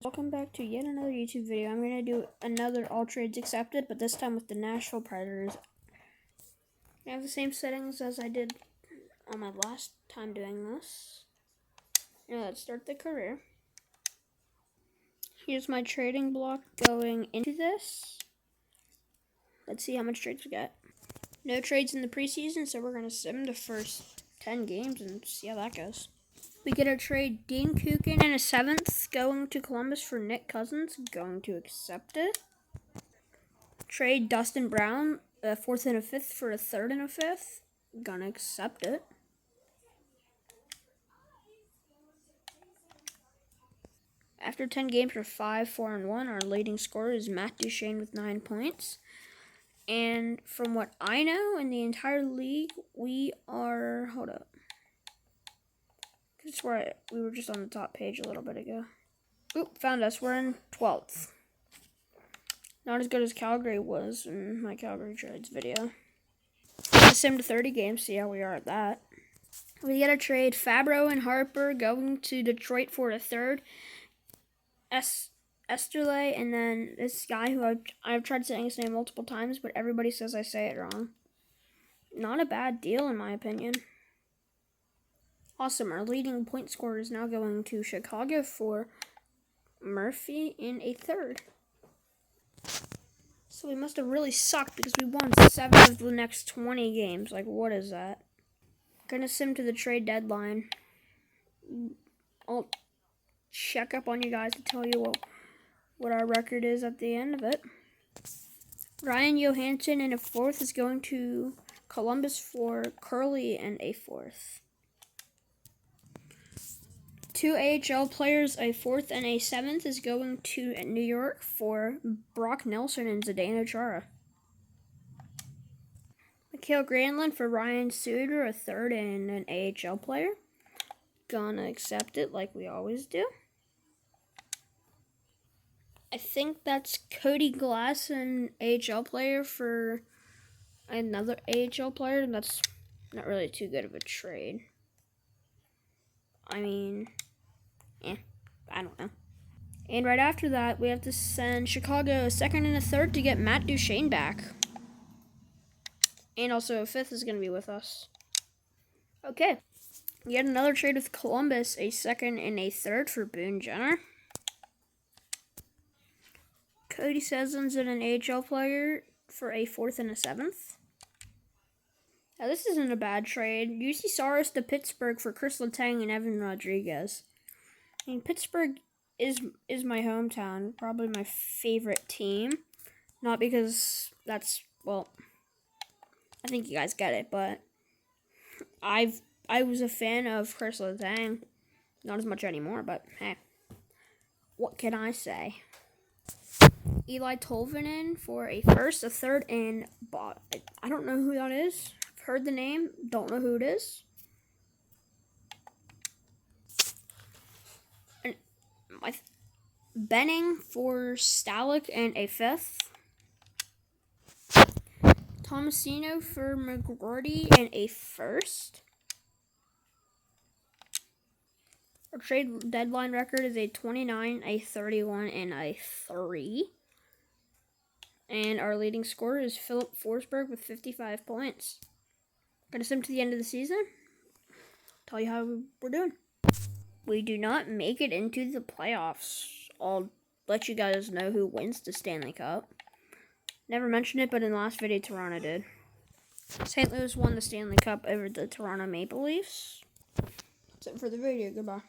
Welcome back to yet another YouTube video. I'm going to do another all trades accepted, but this time with the Nashville Predators. I have the same settings as I did on my last time doing this. Now let's start the career. Here's my trading block going into this. Let's see how much trades we get. No trades in the preseason, so we're going to sim the first 10 games and see how that goes. We get a trade Dean Kukan in a 7th going to Columbus for Nick Cousins. Going to accept it. Trade Dustin Brown a 4th and a 5th for a 3rd and a 5th. Gonna accept it. After 10 games, we're 5-4-1. Our leading scorer is Matt Duchene with 9 points. And from what I know, in the entire league, we are... Hold up. I swear we were just on the top page a little bit ago. Oop, found us. We're in 12th. Not as good as Calgary was in my Calgary trades video. I simmed to 30 games, see how we are at that. We get a trade Fabro and Harper going to Detroit for a 3rd. Esterle, and then this guy who I've tried saying his name multiple times, but everybody says I say it wrong. Not a bad deal in my opinion. Awesome, our leading point scorer is now going to Chicago for Murphy in a 3rd. So we must have really sucked because we won 7 of the next 20 games. Like, what is that? Gonna sim to the trade deadline. I'll check up on you guys to tell you what our record is at the end of it. Ryan Johansson in a 4th is going to Columbus for Curly and a 4th. 2 AHL players, a 4th and a 7th, is going to New York for Brock Nelson and Zdeno Chara. Mikhail Granlund for Ryan Suter, a 3rd and an AHL player. Gonna accept it like we always do. I think that's Cody Glass, an AHL player, for another AHL player, and that's not really too good of a trade. I mean, I don't know. And right after that, we have to send Chicago a 2nd and a 3rd to get Matt Duchene back. And also a 5th is going to be with us. Okay. Yet another trade with Columbus, a 2nd and a 3rd for Boone Jenner. Cody Sessions and an AHL player for a 4th and a 7th. Now this isn't a bad trade. UC Saros to Pittsburgh for Chris Letang and Evan Rodriguez. I mean, Pittsburgh is my hometown, probably my favorite team. Not because that's, well, I think you guys get it, but I was a fan of Chris Letang. Not as much anymore, but hey, what can I say? Eli Tolvanen for a 1st, a 3rd, and I don't know who that is. I've heard the name, don't know who it is. And Benning for Stalick and a 5th. Tomasino for McGroarty and a 1st. Our trade deadline record is a 29, a 31, and a 3. And our leading scorer is Philip Forsberg with 55 points. Gonna sim to the end of the season. Tell you how we're doing. We do not make it into the playoffs. I'll let you guys know who wins the Stanley Cup. Never mentioned it, but in the last video, Toronto did. St. Louis won the Stanley Cup over the Toronto Maple Leafs. That's it for the video. Goodbye.